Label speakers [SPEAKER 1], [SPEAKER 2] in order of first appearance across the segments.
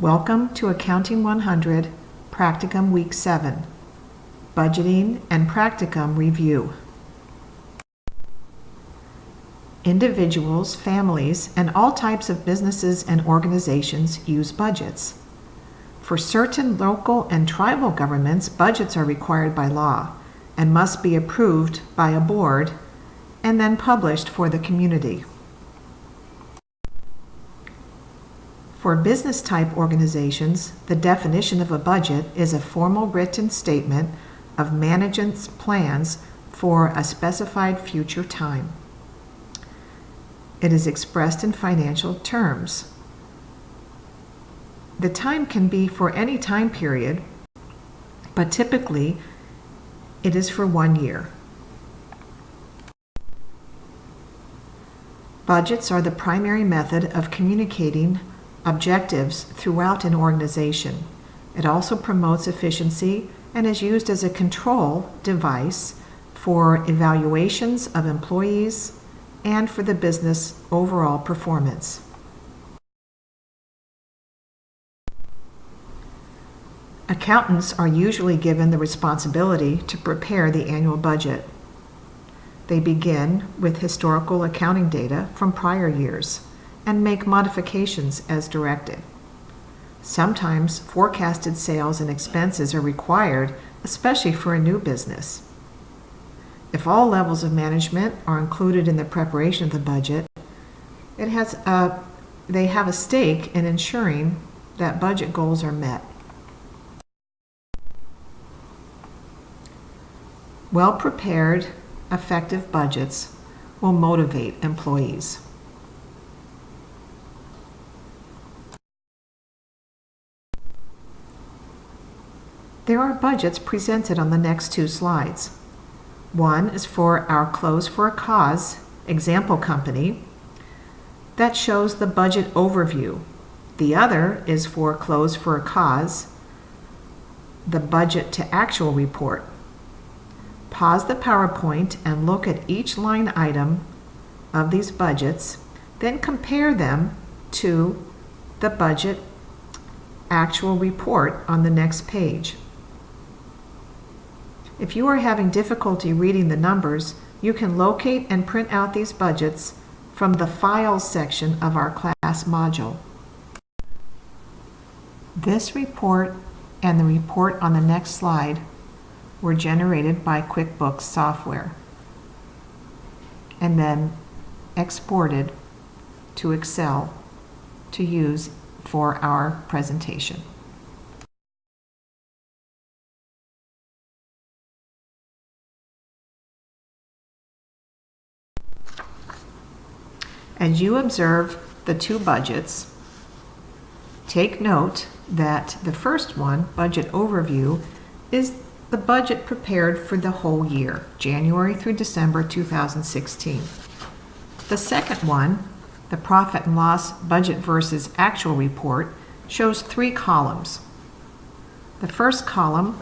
[SPEAKER 1] Welcome to Accounting 100 Practicum Week 7, Budgeting and Practicum Review. Individuals, families, and all types of businesses and organizations use budgets. For certain local and tribal governments, budgets are required by law and must be approved by a board and then published for the community. For business-type organizations, the definition of a budget is a formal written statement of management's plans for a specified future time. It is expressed in financial terms. The time can be for any time period, but typically it is for 1 year. Budgets are the primary method of communicating objectives throughout an organization. It also promotes efficiency and is used as a control device for evaluations of employees and for the business overall performance. Accountants are usually given the responsibility to prepare the annual budget. They begin with historical accounting data from prior years and make modifications as directed. Sometimes forecasted sales and expenses are required, especially for a new business. If all levels of management are included in the preparation of the budget, they have a stake in ensuring that budget goals are met. Well-prepared, effective budgets will motivate employees. There are budgets presented on the next two slides. One is for our Close for a Cause example company that shows the budget overview. The other is for Close for a Cause, the budget to actual report. Pause the PowerPoint and look at each line item of these budgets, then compare them to the budget actual report on the next page. If you are having difficulty reading the numbers, you can locate and print out these budgets from the Files section of our class module. This report and the report on the next slide were generated by QuickBooks software and then exported to Excel to use for our presentation. As you observe the two budgets, take note that the first one, Budget Overview, is the budget prepared for the whole year, January through December 2016. The second one, the Profit and Loss Budget versus Actual Report, shows 3 columns. The first column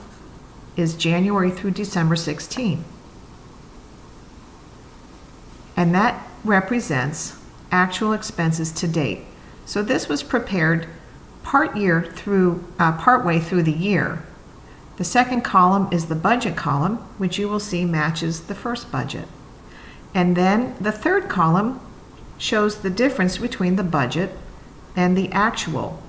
[SPEAKER 1] is January through December 16, and that represents actual expenses to date. So this was prepared partway through the year. The second column is the budget column, which you will see matches the first budget. And then the third column shows the difference between the budget and the actual.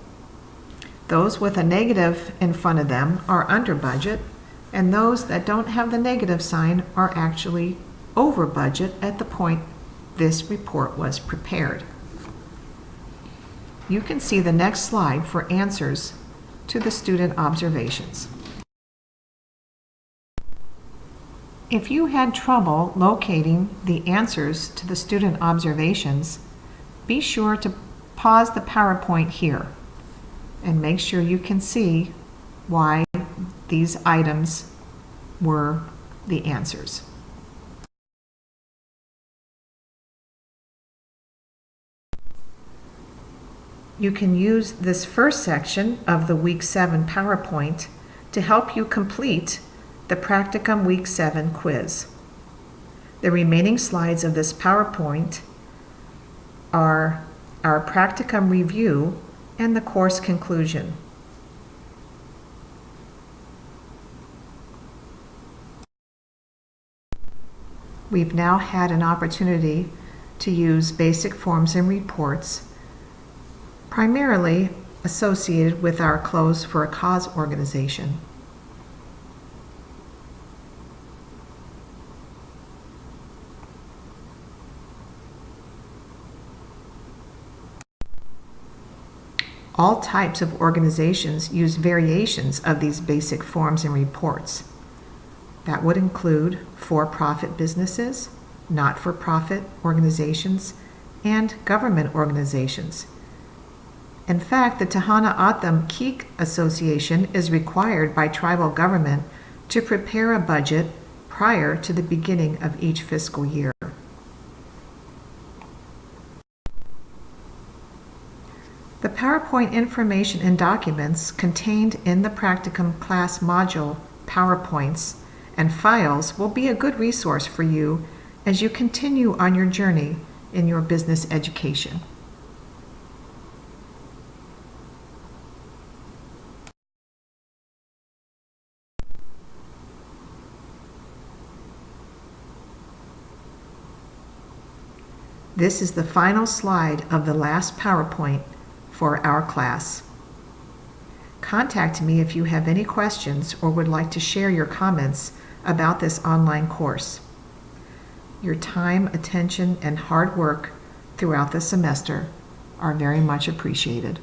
[SPEAKER 1] Those with a negative in front of them are under budget, and those that don't have the negative sign are actually over budget at the point this report was prepared. You can see the next slide for answers to the student observations. If you had trouble locating the answers to the student observations, be sure to pause the PowerPoint here and make sure you can see why these items were the answers. You can use this first section of the Week 7 PowerPoint to help you complete the Practicum Week 7 quiz. The remaining slides of this PowerPoint are our Practicum review and the course conclusion. We've now had an opportunity to use basic forms and reports, primarily associated with our Clothes for a Cause organization. All types of organizations use variations of these basic forms and reports. That would include for-profit businesses, not-for-profit organizations, and government organizations. In fact, the Tohono O'odham Keek Association is required by tribal government to prepare a budget prior to the beginning of each fiscal year. The PowerPoint information and documents contained in the Practicum class module PowerPoints and files will be a good resource for you as you continue on your journey in your business education. This is the final slide of the last PowerPoint for our class. Contact me if you have any questions or would like to share your comments about this online course. Your time, attention, and hard work throughout the semester are very much appreciated.